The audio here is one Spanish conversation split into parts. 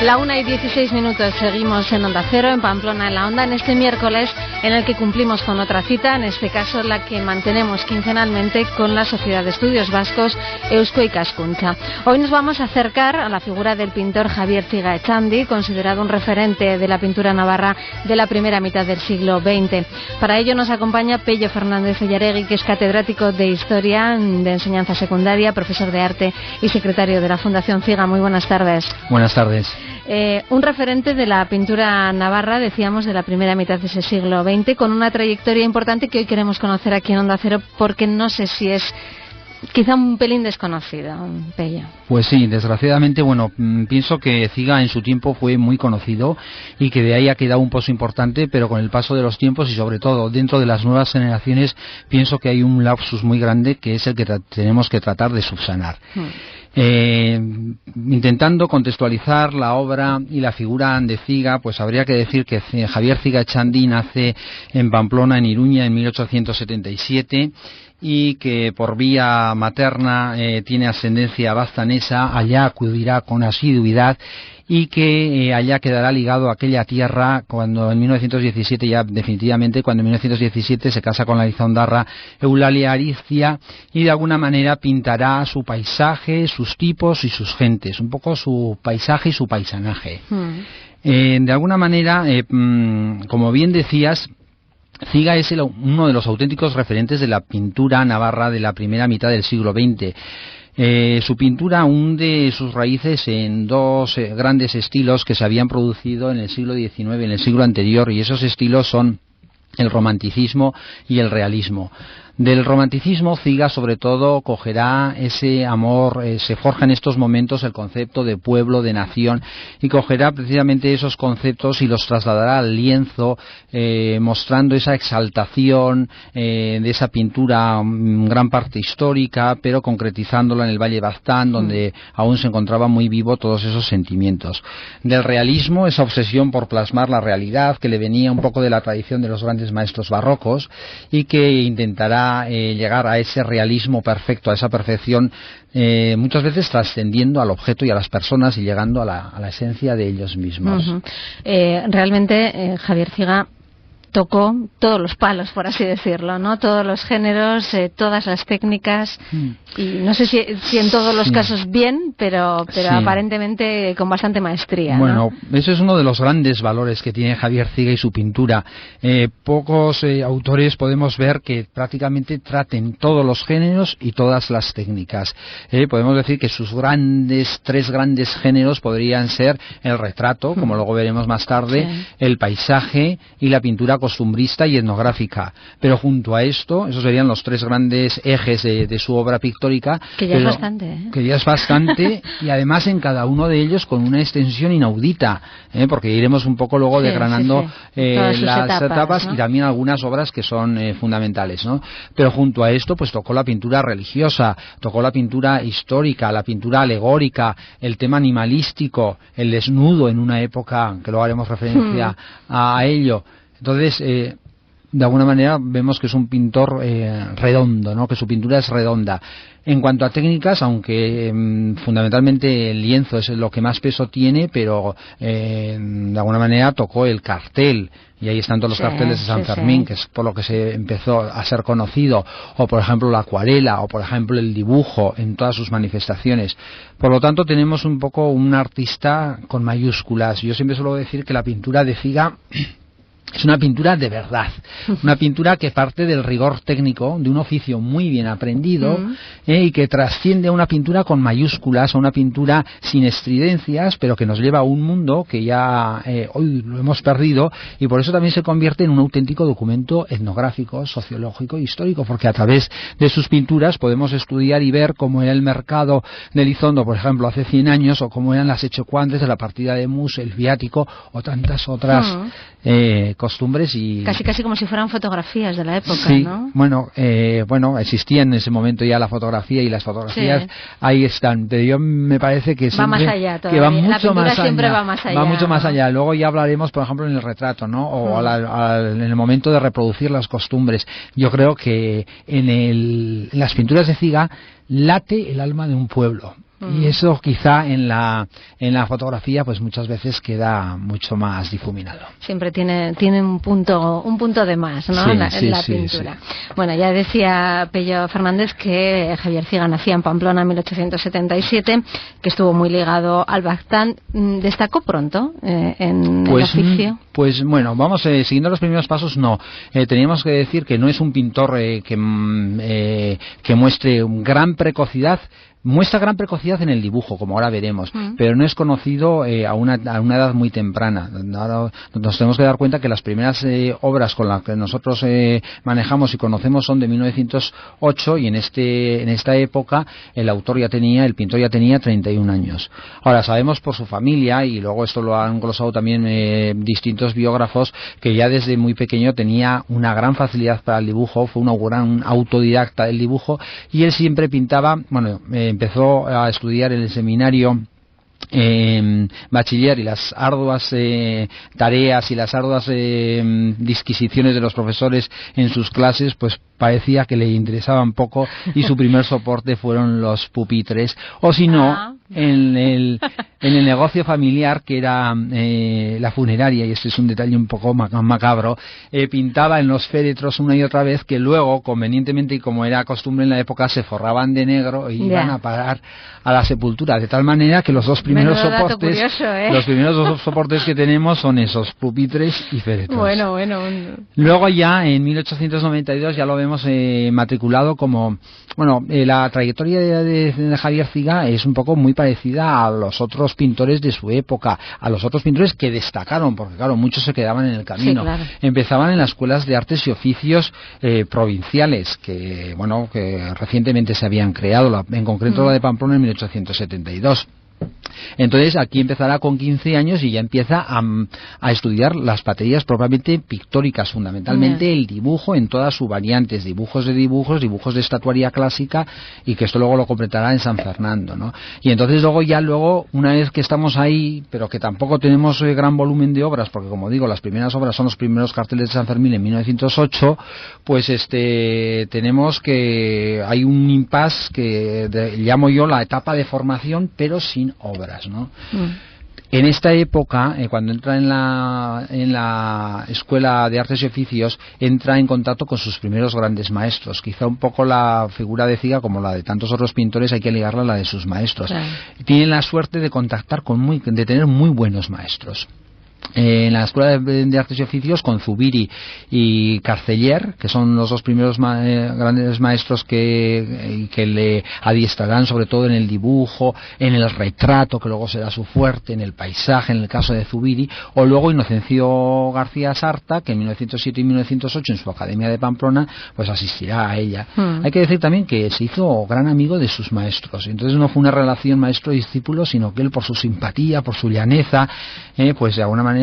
La 1:16, seguimos en Onda Cero, en Pamplona en la Onda, en este miércoles en el que cumplimos con otra cita, en este caso la que mantenemos quincenalmente con la Sociedad de Estudios Vascos Eusko Ikaskuntza. Hoy nos vamos a acercar a la figura del pintor Javier Ziga Etxandi, considerado un referente de la pintura navarra de la primera mitad del siglo XX. Para ello nos acompaña Pello Fernández Ollaregui, que es catedrático de Historia de Enseñanza Secundaria, profesor de Arte y secretario de la Fundación Ziga. Muy buenas tardes. Buenas tardes. Un referente de la pintura navarra, decíamos, de la primera mitad de ese siglo XX, con una trayectoria importante que hoy queremos conocer aquí en Onda Cero, porque no sé si es quizá un pelín desconocido, Pello. Pues sí, desgraciadamente, pienso que Ziga en su tiempo fue muy conocido y que de ahí ha quedado un pozo importante, pero con el paso de los tiempos y sobre todo dentro de las nuevas generaciones, pienso que hay un lapsus muy grande que es el que tenemos que tratar de subsanar. Intentando contextualizar la obra y la figura de Ziga, pues habría que decir que Javier Ziga Etxandi nace en Pamplona, en Iruña, en 1877, y que por vía materna tiene ascendencia baztanesa. Allá acudirá con asiduidad y que allá quedará ligado a aquella tierra cuando en 1917, ya definitivamente, cuando en 1917 se casa con la Lizondarra Eulalia Aricia, y de alguna manera pintará su paisaje, sus tipos y sus gentes, un poco su paisaje y su paisanaje. De alguna manera, como bien decías, Ziga es uno de los auténticos referentes de la pintura navarra de la primera mitad del siglo XX. Su pintura hunde sus raíces en dos grandes estilos que se habían producido en el siglo XIX, en el siglo anterior, y esos estilos son el romanticismo y el realismo. Del romanticismo, Ziga sobre todo cogerá ese amor, se forja en estos momentos el concepto de pueblo, de nación, y cogerá precisamente esos conceptos y los trasladará al lienzo, mostrando esa exaltación de esa pintura, gran parte histórica, pero concretizándola en el Valle Baztán, donde aún se encontraban muy vivos todos esos sentimientos. Del realismo, esa obsesión por plasmar la realidad, que le venía un poco de la tradición de los grandes maestros barrocos, y que intentará llegar a ese realismo perfecto, a esa perfección, muchas veces trascendiendo al objeto y a las personas y llegando a la esencia de ellos mismos. Realmente Javier Ziga tocó todos los palos, por así decirlo, ¿no? Todos los géneros, todas las técnicas, y no sé si en todos los casos bien, pero aparentemente con bastante maestría, Bueno, ¿no? Eso es uno de los grandes valores que tiene Javier Ziga y su pintura. Pocos autores podemos ver que prácticamente traten todos los géneros y todas las técnicas. Podemos decir que sus tres grandes géneros podrían ser el retrato, como luego veremos más tarde, el paisaje y la pintura costumbrista y etnográfica, pero junto a esto, esos serían los tres grandes ejes de su obra pictórica, que ya es bastante, que ya es bastante, y además en cada uno de ellos con una extensión inaudita, porque iremos un poco luego desgranando las etapas, ¿no? Y también algunas obras que son fundamentales, ¿no? Pero junto a esto, pues tocó la pintura religiosa, tocó la pintura histórica, la pintura alegórica, el tema animalístico, el desnudo en una época que luego haremos referencia a ello. Entonces, de alguna manera vemos que es un pintor redondo, ¿no? Que su pintura es redonda. En cuanto a técnicas, aunque fundamentalmente el lienzo es lo que más peso tiene, pero de alguna manera tocó el cartel, y ahí están todos los carteles de San Fermín, que es por lo que se empezó a ser conocido, o por ejemplo la acuarela, o por ejemplo el dibujo en todas sus manifestaciones. Por lo tanto, tenemos un poco un artista con mayúsculas. Yo siempre suelo decir que la pintura de Ziga Es una pintura de verdad, una pintura que parte del rigor técnico de un oficio muy bien aprendido y que trasciende a una pintura con mayúsculas, a una pintura sin estridencias, pero que nos lleva a un mundo que ya hoy lo hemos perdido, y por eso también se convierte en un auténtico documento etnográfico, sociológico e histórico, porque a través de sus pinturas podemos estudiar y ver cómo era el mercado de Elizondo, por ejemplo, hace 100 años, o cómo eran las echecuantes de la partida de Mus, el viático, o tantas otras costumbres. Y casi como si fueran fotografías de la época, sí, ¿no? Bueno, existían en ese momento ya la fotografía, y las fotografías ahí están, pero yo me parece que va más allá todavía. Que va mucho más siempre allá, va más allá. Va mucho más allá. Luego ya hablaremos, por ejemplo, en el retrato, ¿no? O en el momento de reproducir las costumbres. Yo creo que en las pinturas de Cigà late el alma de un pueblo. Y eso quizá en la fotografía pues muchas veces queda mucho más difuminado. Siempre tiene un punto de más, ¿no? Sí, en la pintura. Sí. Bueno, ya decía Pello Fernández que Javier Cigà nacía en Pamplona en 1877, que estuvo muy ligado al Baztán. ¿Destacó pronto en el oficio? Pues bueno, vamos siguiendo los primeros pasos, no. Teníamos que decir que no es un pintor que muestre gran precocidad. Muestra gran precocidad en el dibujo, como ahora veremos, pero no es conocido a una edad muy temprana. Ahora nos tenemos que dar cuenta que las primeras obras con las que nosotros manejamos y conocemos son de 1908, y en esta época el pintor ya tenía 31 años. Ahora sabemos por su familia, y luego esto lo han glosado también distintos biógrafos, que ya desde muy pequeño tenía una gran facilidad para el dibujo, fue un gran autodidacta del dibujo, y él siempre pintaba, empezó a estudiar en el seminario bachiller, y las arduas tareas y las arduas disquisiciones de los profesores en sus clases pues parecía que le interesaban poco, y su primer soporte fueron los pupitres, o si no en el negocio familiar, que era la funeraria, y este es un detalle un poco macabro, pintaba en los féretros una y otra vez, que luego convenientemente, y como era costumbre en la época, se forraban de negro e iban a parar a la sepultura, de tal manera que los dos primeros soportes que tenemos son esos, pupitres y féretros. Bueno. Luego ya en 1892 ya lo vemos matriculado como, la trayectoria de Javier Cigà es un poco muy parecida a los otros pintores de su época, a los otros pintores que destacaron, porque claro, muchos se quedaban en el camino. Sí, claro. Empezaban en las escuelas de artes y oficios provinciales, que recientemente se habían creado, en concreto la de Pamplona en 1872. Entonces aquí empezará con 15 años y ya empieza a estudiar las materias propiamente pictóricas, fundamentalmente el dibujo en todas sus variantes, dibujos de estatuaria clásica, y que esto luego lo completará en San Fernando, ¿no? Y entonces luego una vez que estamos ahí, pero que tampoco tenemos gran volumen de obras, porque como digo, las primeras obras son los primeros carteles de San Fermín en 1908, pues tenemos que hay un impasse que llamo yo la etapa de formación, pero sin obras, ¿no? En esta época, cuando entra en la Escuela de Artes y Oficios, entra en contacto con sus primeros grandes maestros. Quizá un poco la figura de Cigà, como la de tantos otros pintores, hay que ligarla a la de sus maestros. Claro. Tienen la suerte de contactar de tener muy buenos maestros. En la Escuela de Artes y Oficios, con Zubiri y Carceller, que son los dos primeros grandes maestros que le adiestrarán sobre todo en el dibujo, en el retrato, que luego será su fuerte, en el paisaje, en el caso de Zubiri, o luego Inocencio García Sarta, que en 1907 y 1908 en su Academia de Pamplona pues asistirá a ella. Hay que decir también que se hizo gran amigo de sus maestros, entonces no fue una relación maestro-discípulo, sino que él, por su simpatía, por su llaneza, pues de alguna manera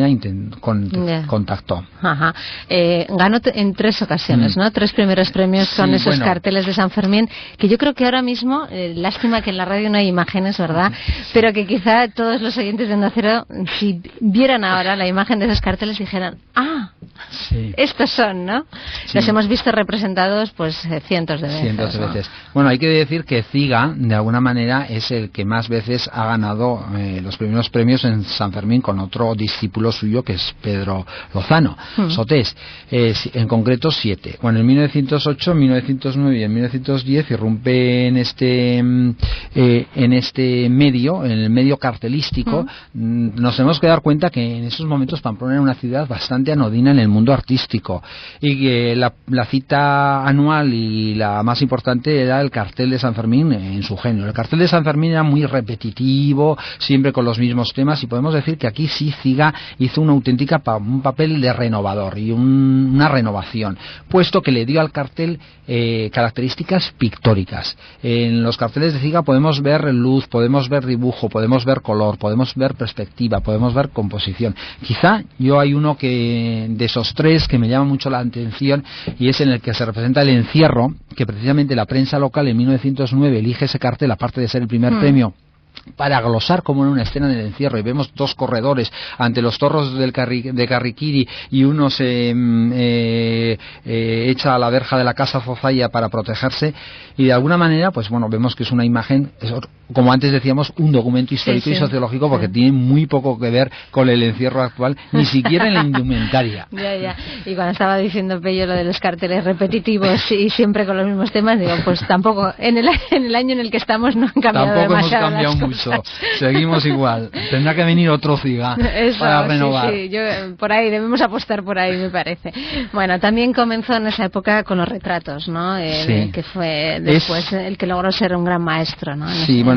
contactó. Ajá. Ganó en 3 ocasiones, ¿no? 3 primeros premios con esos carteles de San Fermín, que yo creo que ahora mismo, lástima que en la radio no hay imágenes, ¿verdad? Pero que quizá todos los oyentes de Onda Cero, si vieran ahora la imagen de esos carteles, dijeran, estos son, ¿no? Sí. Los hemos visto representados pues cientos de veces. Bueno, hay que decir que Cigà, de alguna manera, es el que más veces ha ganado los primeros premios en San Fermín, con otro discípulo suyo, que es Pedro Lozano Sotés, en concreto 7. Bueno, en 1908, en 1909 y en 1910 irrumpe en el medio cartelístico. Nos tenemos que dar cuenta que en esos momentos Pamplona era una ciudad bastante anodina en el mundo artístico, y que la cita anual y la más importante era el cartel de San Fermín en su género. El cartel de San Fermín era muy repetitivo, siempre con los mismos temas, y podemos decir que aquí sí Cigà hizo una auténtica un papel de renovador y una renovación, puesto que le dio al cartel características pictóricas. En los carteles de Cigà podemos ver luz, podemos ver dibujo, podemos ver color, podemos ver perspectiva, podemos ver composición. Quizá yo hay uno que de esos tres que me llama mucho la atención, y es en el que se representa el encierro, que precisamente la prensa local en 1909 elige ese cartel, aparte de ser el primer premio, para glosar como en una escena del encierro, y vemos dos corredores ante los torros de Carriquiri, y uno se echa a la verja de la casa Zozaya para protegerse, y de alguna manera pues bueno, vemos que es una imagen, como antes decíamos, un documento histórico y sociológico, porque tiene muy poco que ver con el encierro actual, ni siquiera en la indumentaria. Ya. Y cuando estaba diciendo Pello lo de los carteles repetitivos y siempre con los mismos temas, digo, pues tampoco en el año en el que estamos no han cambiado demasiado. Tampoco hemos cambiado mucho, seguimos igual. Tendrá que venir otro Cigà para renovar. Sí, yo por ahí debemos apostar por ahí, me parece. Bueno, también comenzó en esa época con los retratos, ¿no? Que fue después el que logró ser un gran maestro, ¿no?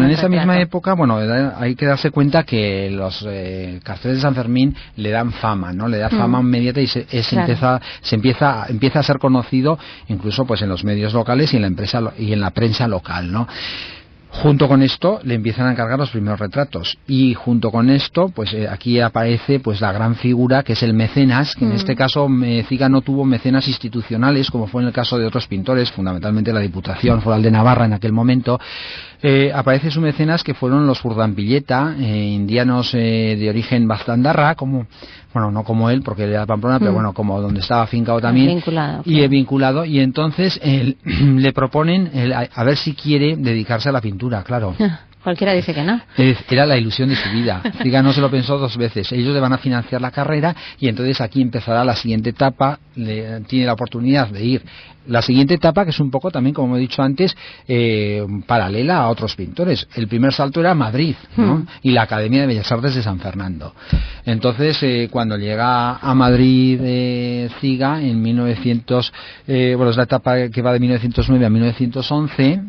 En esa misma época, bueno, hay que darse cuenta que los carteles de San Fermín le dan fama, ¿no? Le da fama inmediata, y empieza a ser conocido incluso pues en los medios locales y en la prensa local, ¿no? Junto con esto le empiezan a encargar los primeros retratos, y junto con esto pues aquí aparece pues la gran figura que es el mecenas, que en este caso Cigà no tuvo mecenas institucionales como fue en el caso de otros pintores, fundamentalmente la Diputación Foral de Navarra en aquel momento. Aparece su mecenas, que fueron los Urdanpilleta, indianos de origen bastandarra, no como él, porque él era de Pamplona, pero bueno, como donde estaba afincado también, vinculado, y entonces le proponen a ver si quiere dedicarse a la pintura, claro. Cualquiera dice que no. Era la ilusión de su vida. Cigà no se lo pensó dos veces. Ellos le van a financiar la carrera, y entonces aquí empezará la siguiente etapa. Tiene la oportunidad de ir. La siguiente etapa, que es un poco también, como he dicho antes, paralela a otros pintores. El primer salto era Madrid, ¿no? Y la Academia de Bellas Artes de San Fernando. Entonces, cuando llega a Madrid Cigà, en 1900, es la etapa que va de 1909 a 1911...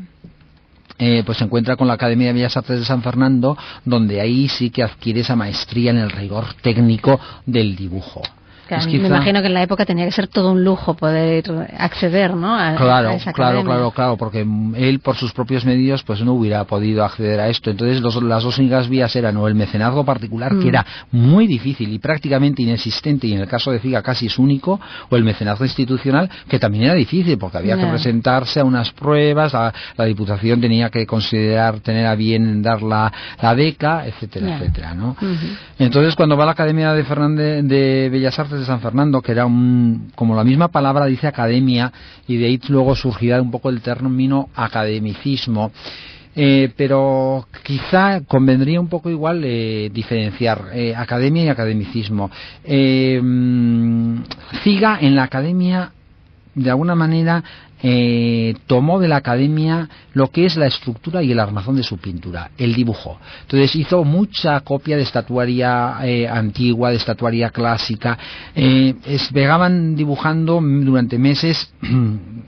pues se encuentra con la Academia de Bellas Artes de San Fernando, donde ahí sí que adquiere esa maestría en el rigor técnico del dibujo. Claro, me imagino que en la época tenía que ser todo un lujo poder acceder, ¿no? A esa academia. Claro, porque él por sus propios medios pues no hubiera podido acceder a esto. Entonces las dos únicas vías eran o el mecenazgo particular, que era muy difícil y prácticamente inexistente, y en el caso de Cigà casi es único, o el mecenazgo institucional, que también era difícil porque había que presentarse a unas pruebas, la Diputación tenía que tener a bien dar la beca, etcétera, etcétera, ¿no? Entonces cuando va a la Academia de Bellas Artes de San Fernando, que era como la misma palabra dice academia, y de ahí luego surgirá un poco el término academicismo, pero quizá convendría un poco igual diferenciar academia y academicismo. Cigà en la academia de alguna manera tomó de la academia lo que es la estructura y el armazón de su pintura, el dibujo. Entonces hizo mucha copia de estatuaria antigua, de estatuaria clásica. Pegaban dibujando durante meses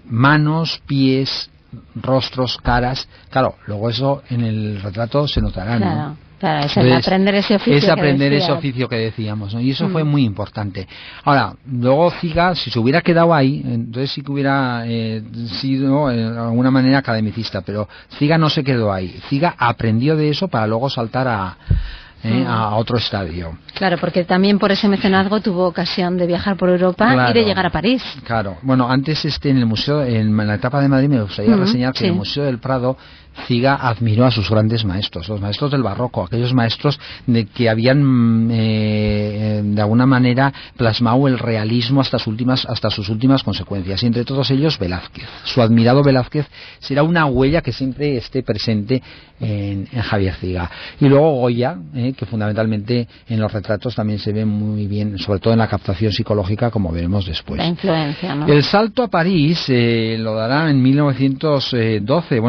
manos, pies, rostros, caras. Claro, luego eso en el retrato se notará, ¿no? Claro, es aprender ese oficio. Es aprender ese oficio que decíamos, ¿no? Y eso fue muy importante. Ahora, luego Cigà, si se hubiera quedado ahí, entonces sí que hubiera sido de alguna manera academicista, pero Cigà no se quedó ahí. Cigà aprendió de eso para luego saltar a otro estadio. Claro, porque también por ese mecenazgo tuvo ocasión de viajar por Europa y de llegar a París. Claro. Bueno, antes en el museo, en la etapa de Madrid, me gustaría reseñar que en el Museo del Prado Cigà admiró a sus grandes maestros, los maestros del barroco, aquellos maestros que habían de alguna manera plasmado el realismo hasta sus últimas consecuencias, y entre todos ellos Velázquez. Su admirado Velázquez será una huella que siempre esté presente en Javier Cigà. Y luego Goya, que fundamentalmente en los retratos también se ve muy bien, sobre todo en la captación psicológica, como veremos después. La influencia, ¿no? El salto a París lo dará en 1912,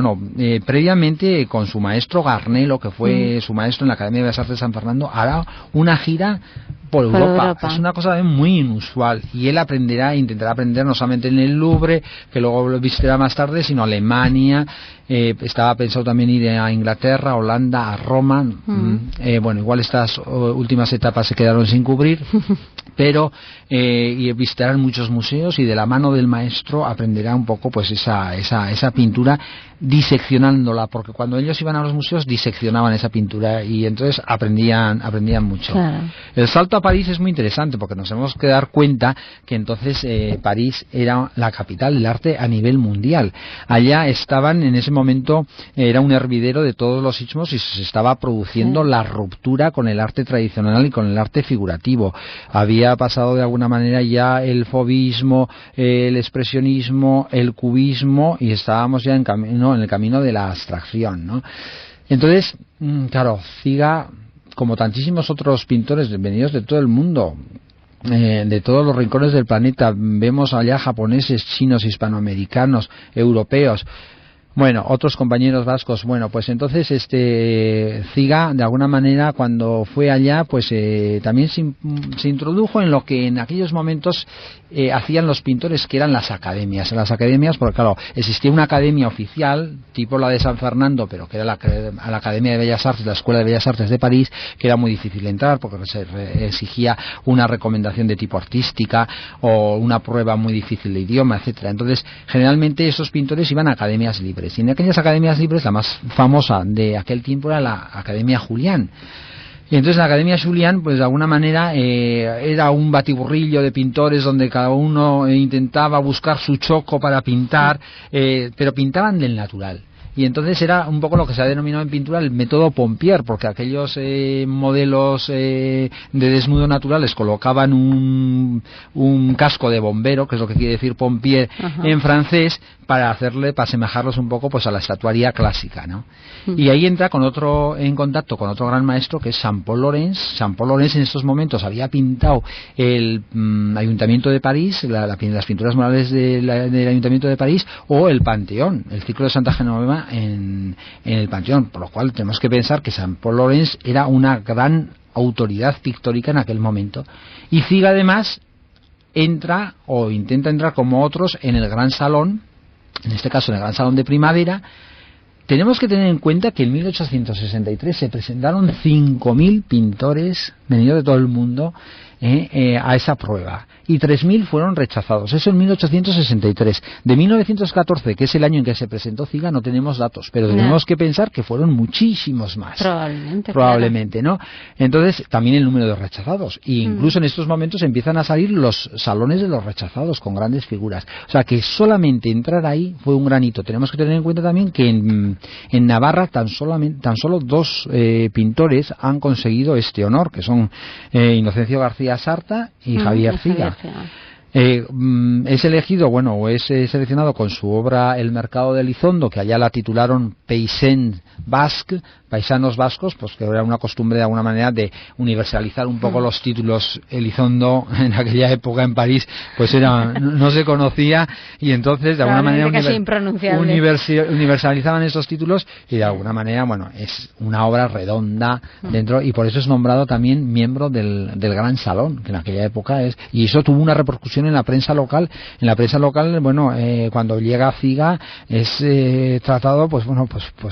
previamente con su maestro Garnelo, que fue su maestro en la Academia de Bellas Artes de San Fernando, hará una gira por Europa. Es una cosa muy inusual, y él intentará aprender no solamente en el Louvre, que luego lo visitará más tarde, sino Alemania. Estaba pensado también ir a Inglaterra, Holanda, a Roma. Bueno, igual estas últimas etapas se quedaron sin cubrir, pero y visitarán muchos museos, y de la mano del maestro aprenderá un poco pues esa pintura, diseccionándola, porque cuando ellos iban a los museos diseccionaban esa pintura, y entonces aprendían mucho. Claro. El salto a París es muy interesante, porque nos tenemos que dar cuenta que entonces París era la capital del arte a nivel mundial. Allá estaban, en ese momento, era un hervidero de todos los ismos, y se estaba produciendo la ruptura con el arte tradicional y con el arte figurativo. Había pasado de alguna manera ya el fauvismo, el expresionismo, el cubismo, y estábamos ya en el camino de la abstracción, ¿no? Entonces, claro, Ziga, como tantísimos otros pintores venidos de todo el mundo, de todos los rincones del planeta, vemos allá japoneses, chinos, hispanoamericanos, europeos, bueno, otros compañeros vascos. Bueno, pues entonces Ziga, de alguna manera, cuando fue allá, pues también se introdujo en lo que en aquellos momentos hacían los pintores, que eran las academias. Las academias, porque claro, existía una academia oficial, tipo la de San Fernando, pero que era la Academia de Bellas Artes, la Escuela de Bellas Artes de París, que era muy difícil entrar, porque se exigía una recomendación de tipo artística o una prueba muy difícil de idioma, etcétera. Entonces, generalmente esos pintores iban a academias libres. Y en aquellas academias libres, la más famosa de aquel tiempo era la Academia Julián. Y entonces la Academia Julián, pues de alguna manera era un batiburrillo de pintores donde cada uno intentaba buscar su choco para pintar, pero pintaban del natural. Y entonces era un poco lo que se ha denominado en pintura el método Pompier, porque aquellos modelos de desnudo natural les colocaban un casco de bombero, que es lo que quiere decir Pompier en francés, para asemejarlos un poco pues a la estatuaria clásica, ¿no? Y ahí entra en contacto con otro gran maestro, que es Jean-Paul Laurens. Jean-Paul Laurens en estos momentos había pintado el Ayuntamiento de París, las pinturas murales del Ayuntamiento de París, o el Panteón, el ciclo de Santa Genoveva en el Panteón, por lo cual tenemos que pensar que Jean-Paul Laurens era una gran autoridad pictórica en aquel momento. Y Ziga además entra o intenta entrar, como otros, en el Gran Salón, en este caso en el Gran Salón de Primavera. Tenemos que tener en cuenta que en 1863 se presentaron 5.000 pintores venidos de todo el mundo a esa prueba, y 3.000 fueron rechazados. Eso en 1863. De 1914, que es el año en que se presentó Ziga, no tenemos datos, pero tenemos que pensar que fueron muchísimos más. Probablemente, claro. ¿No? Entonces, también el número de rechazados. E incluso en estos momentos empiezan a salir los salones de los rechazados con grandes figuras. O sea, que solamente entrar ahí fue un gran hito. Tenemos que tener en cuenta también que en Navarra tan solo dos pintores han conseguido este honor, que son Inocencio García Sarta y Javier Ziga. Es elegido, o es seleccionado con su obra El Mercado de Elizondo, que allá la titularon Paysans Basques, paisanos vascos, pues que era una costumbre de alguna manera de universalizar un poco los títulos. Elizondo en aquella época en París pues no se conocía, y entonces de alguna manera universalizaban esos títulos, y de alguna manera es una obra redonda dentro, y por eso es nombrado también miembro del Gran Salón, que en aquella época y eso tuvo una repercusión en la prensa local. Cuando llega Ziga es tratado pues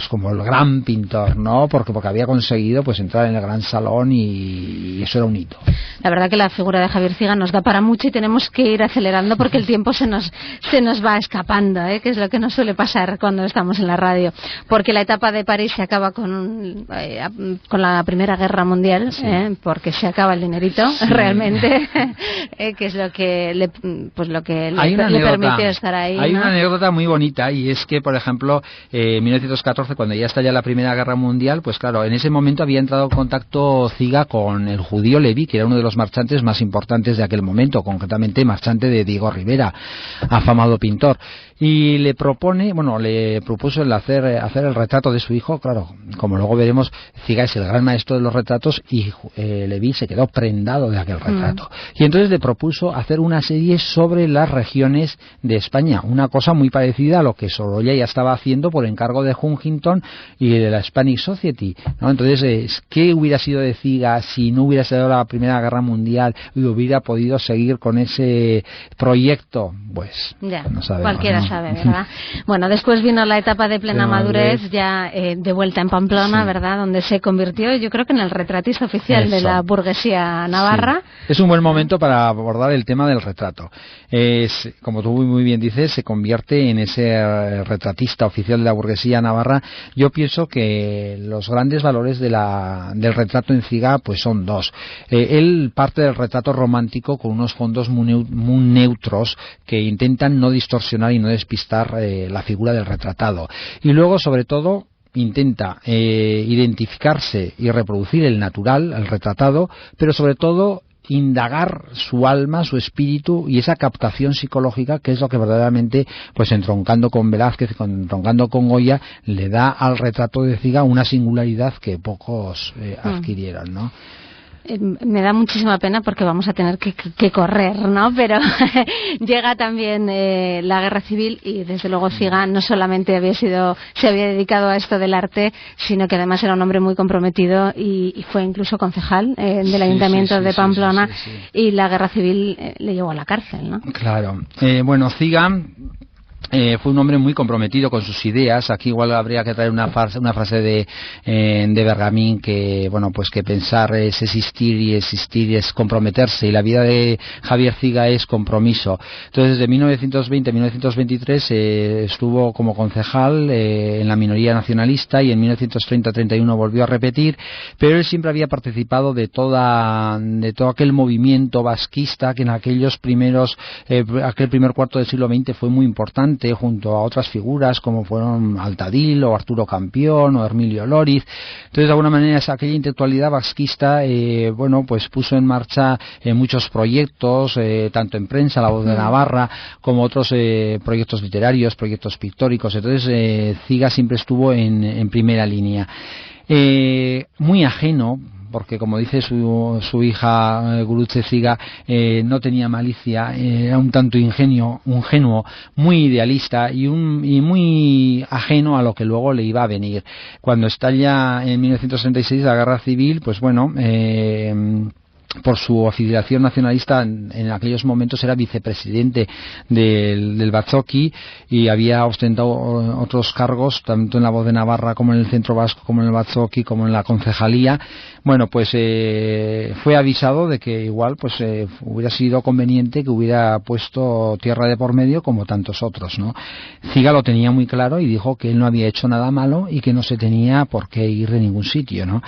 como el gran pintor, ¿no? Porque había conseguido pues entrar en el Gran Salón, y eso era un hito. La verdad que la figura de Javier Ziga nos da para mucho, y tenemos que ir acelerando porque el tiempo se nos va escapando, que es lo que nos suele pasar cuando estamos en la radio, porque la etapa de París se acaba con la Primera Guerra Mundial, porque se acaba el dinerito, realmente, que es lo que le permitió estar ahí. Hay una anécdota muy bonita, y es que, por ejemplo, en 1914, cuando ya estalla la Primera Guerra Mundial, pues claro, en ese momento había entrado en contacto Ziga con el judío Leví, que era uno de los marchantes más importantes de aquel momento, concretamente marchante de Diego Rivera, afamado pintor, y le propuso el hacer el retrato de su hijo. Claro, como luego veremos, Ziga es el gran maestro de los retratos, y Leví se quedó prendado de aquel retrato, y entonces le propuso hacer una series sobre las regiones de España, una cosa muy parecida a lo que Sorolla ya estaba haciendo por encargo de Huntington y de la Hispanic Society, ¿no? Entonces, ¿qué hubiera sido de Cigá si no hubiera sido la Primera Guerra Mundial y hubiera podido seguir con ese proyecto? Pues ya, no sabemos, cualquiera ¿no? sabe, ¿verdad? Bueno, después vino la etapa de plena madurez, ya de vuelta en Pamplona, sí, ¿verdad? Donde se convirtió, yo creo que en el retratista oficial de la burguesía navarra. Sí. Es un buen momento para abordar el tema del retrato. Como tú muy bien dices, se convierte en ese retratista oficial de la burguesía navarra. Yo pienso que los grandes valores del retrato en Cigá pues son dos. Él parte del retrato romántico con unos fondos muy neutros que intentan no distorsionar y no despistar la figura del retratado. Y luego, sobre todo, intenta identificarse y reproducir el natural, el retratado, pero sobre todo indagar su alma, su espíritu y esa captación psicológica, que es lo que verdaderamente, pues entroncando con Velázquez, entroncando con Goya, le da al retrato de Cigá una singularidad que pocos adquirieron, ¿no? Me da muchísima pena porque vamos a tener que correr, ¿no? Pero llega también la guerra civil y desde luego Cigá no solamente se había dedicado a esto del arte, sino que además era un hombre muy comprometido y fue incluso concejal del Ayuntamiento de Pamplona, y la guerra civil le llevó a la cárcel, ¿no? Claro. Bueno, Cigá fue un hombre muy comprometido con sus ideas. Aquí igual habría que traer una frase de Bergamín, que bueno, pues que pensar es existir y existir es comprometerse, y la vida de Javier Cigá es compromiso. Entonces, desde 1920 a 1923 estuvo como concejal en la minoría nacionalista, y en 1930-31 volvió a repetir, pero él siempre había participado de todo aquel movimiento vasquista que en aquel primer cuarto del siglo XX fue muy importante, junto a otras figuras como fueron Altadil o Arturo Campión o Hermilio Lóriz. Entonces, de alguna manera, aquella intelectualidad vasquista pues puso en marcha muchos proyectos, tanto en prensa, La Voz de Navarra, como otros proyectos literarios, proyectos pictóricos. Entonces, Cigá siempre estuvo en primera línea. Muy ajeno, porque como dice su hija Gurutze Cigá, no tenía malicia, era un tanto ingenuo, muy idealista y muy ajeno a lo que luego le iba a venir. Cuando estalla en 1936 la guerra civil, pues bueno, por su afiliación nacionalista, en aquellos momentos era vicepresidente del Batzoki y había ostentado otros cargos tanto en La Voz de Navarra como en el Centro Vasco, como en el Batzoki, como en la concejalía. Bueno, pues fue avisado de que igual pues hubiera sido conveniente que hubiera puesto tierra de por medio, como tantos otros, ¿no? Cigá lo tenía muy claro y dijo que él no había hecho nada malo y que no se tenía por qué ir de ningún sitio, ¿no?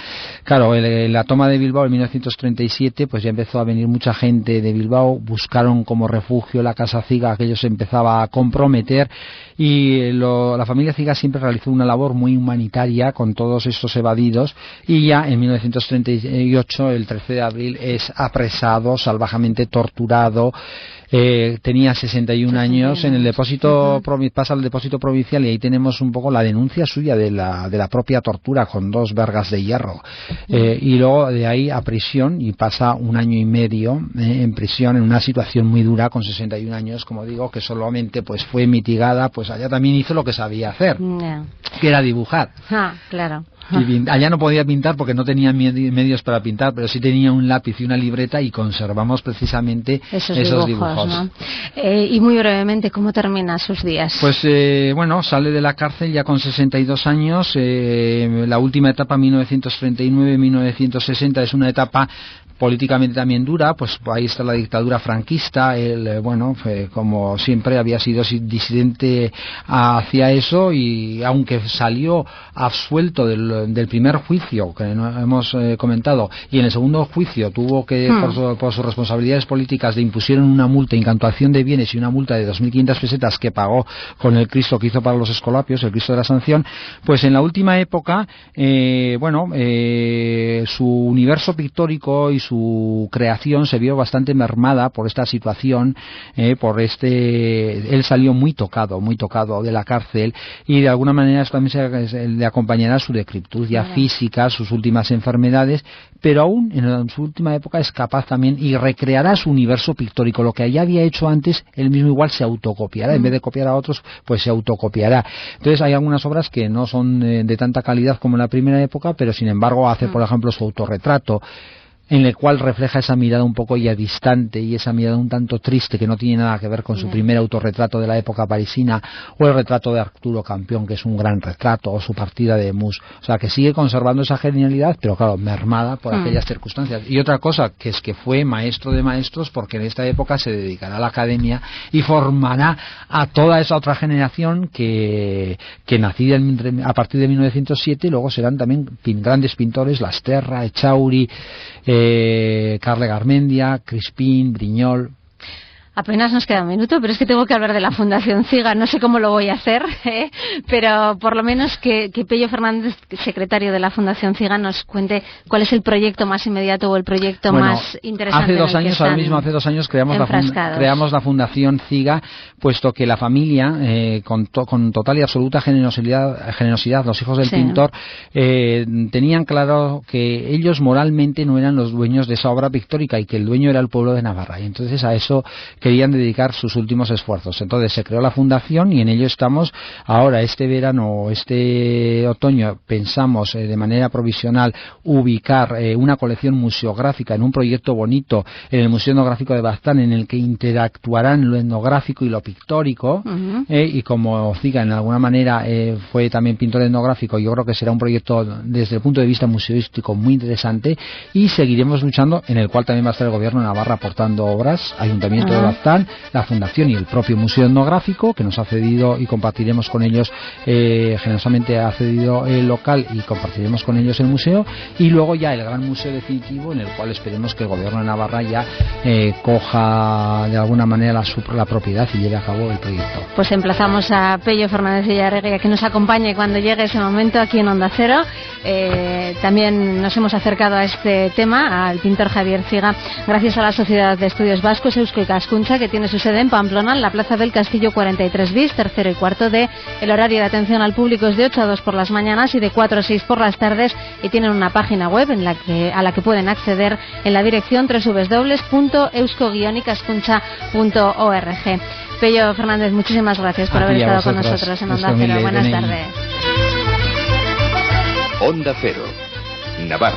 Claro, la toma de Bilbao en 1937, pues ya empezó a venir mucha gente de Bilbao, buscaron como refugio la Casa Cigá, aquello se empezaba a comprometer, y la familia Cigá siempre realizó una labor muy humanitaria con todos estos evadidos, y ya en 1938, el 13 de abril, es apresado, salvajemente torturado. Tenía 61 años, en el depósito, pasa al depósito provincial, y ahí tenemos un poco la denuncia suya de la propia tortura con 2 vergas de hierro, y luego de ahí a prisión, y pasa 1 año y medio en prisión, en una situación muy dura, con 61 años, como digo, que solamente pues fue mitigada, pues allá también hizo lo que sabía hacer, que era dibujar. Claro. Y allá no podía pintar porque no tenía medios para pintar, pero sí tenía un lápiz y una libreta, y conservamos precisamente esos dibujos. ¿No? Y muy brevemente, ¿cómo termina sus días? Pues bueno, sale de la cárcel ya con 62 años. La última etapa, 1939-1960, es una etapa políticamente también dura, pues ahí está la dictadura franquista. Él, como siempre, había sido disidente hacia eso, y aunque salió absuelto del primer juicio que no hemos comentado, y en el segundo juicio tuvo que, por sus responsabilidades políticas, le impusieron una multa, incantuación de bienes y una multa de 2.500 pesetas que pagó con el Cristo que hizo para los Escolapios, el Cristo de la Sanción. Pues en la última época, su universo pictórico y su creación se vio bastante mermada por esta situación, él salió muy tocado de la cárcel, y de alguna manera esto también le acompañará a su virtud ya física, sus últimas enfermedades, pero aún en su última época es capaz también y recreará su universo pictórico. Lo que ya había hecho antes, él mismo igual se autocopiará, en vez de copiar a otros, pues se autocopiará. Entonces hay algunas obras que no son de tanta calidad como en la primera época, pero sin embargo hace, por ejemplo, su autorretrato, en el cual refleja esa mirada un poco ya distante y esa mirada un tanto triste que no tiene nada que ver con su primer autorretrato de la época parisina, o el retrato de Arturo Campión, que es un gran retrato, o su partida de Mus. O sea, que sigue conservando esa genialidad, pero claro, mermada por aquellas circunstancias. Y otra cosa, que es que fue maestro de maestros, porque en esta época se dedicará a la academia y formará a toda esa otra generación que nacida a partir de 1907, luego serán también grandes pintores, Lasterra, Echauri, Carle Garmendia, Crispín, Briñol. Apenas nos queda un minuto, pero es que tengo que hablar de la Fundación CIGA. No sé cómo lo voy a hacer, pero por lo menos que Pello Fernández, secretario de la Fundación CIGA, nos cuente cuál es el proyecto más inmediato o el proyecto más interesante. Hace 2 años creamos la Fundación CIGA, puesto que la familia, con total y absoluta generosidad, los hijos del pintor, tenían claro que ellos moralmente no eran los dueños de esa obra pictórica y que el dueño era el pueblo de Navarra. Y entonces a eso querían dedicar sus últimos esfuerzos. Entonces se creó la fundación y en ello estamos ahora. Este verano, este otoño, pensamos de manera provisional ubicar una colección museográfica en un proyecto bonito en el Museo Etnográfico de Baztán, en el que interactuarán lo etnográfico y lo pictórico, y como Ciga en alguna manera fue también pintor etnográfico, yo creo que será un proyecto desde el punto de vista museístico muy interesante, y seguiremos luchando, en el cual también va a estar el Gobierno de Navarra aportando obras, Ayuntamiento de Baztán, la Fundación y el propio Museo Etnográfico, que nos ha cedido, y compartiremos con ellos, generosamente ha cedido el local y compartiremos con ellos el museo, y luego ya el gran museo definitivo, en el cual esperemos que el Gobierno de Navarra ya coja de alguna manera la propiedad y lleve a cabo el proyecto. Pues emplazamos a Pello Fernández Villarregui a que nos acompañe cuando llegue ese momento aquí en Onda Cero. También nos hemos acercado a este tema, al pintor Javier Ciga, gracias a la Sociedad de Estudios Vascos Eusko Ikaskuntza, que tiene su sede en Pamplona, en la Plaza del Castillo 43 bis, tercero y cuarto D. El horario de atención al público es de 8 a 2 por las mañanas y de 4 a 6 por las tardes, y tienen una página web a la que pueden acceder en la dirección www.eusko-ikaskuntza.org. Pello Fernández, muchísimas gracias por haber estado con nosotros en Onda Cero. Buenas tardes. Onda Cero, Navarra.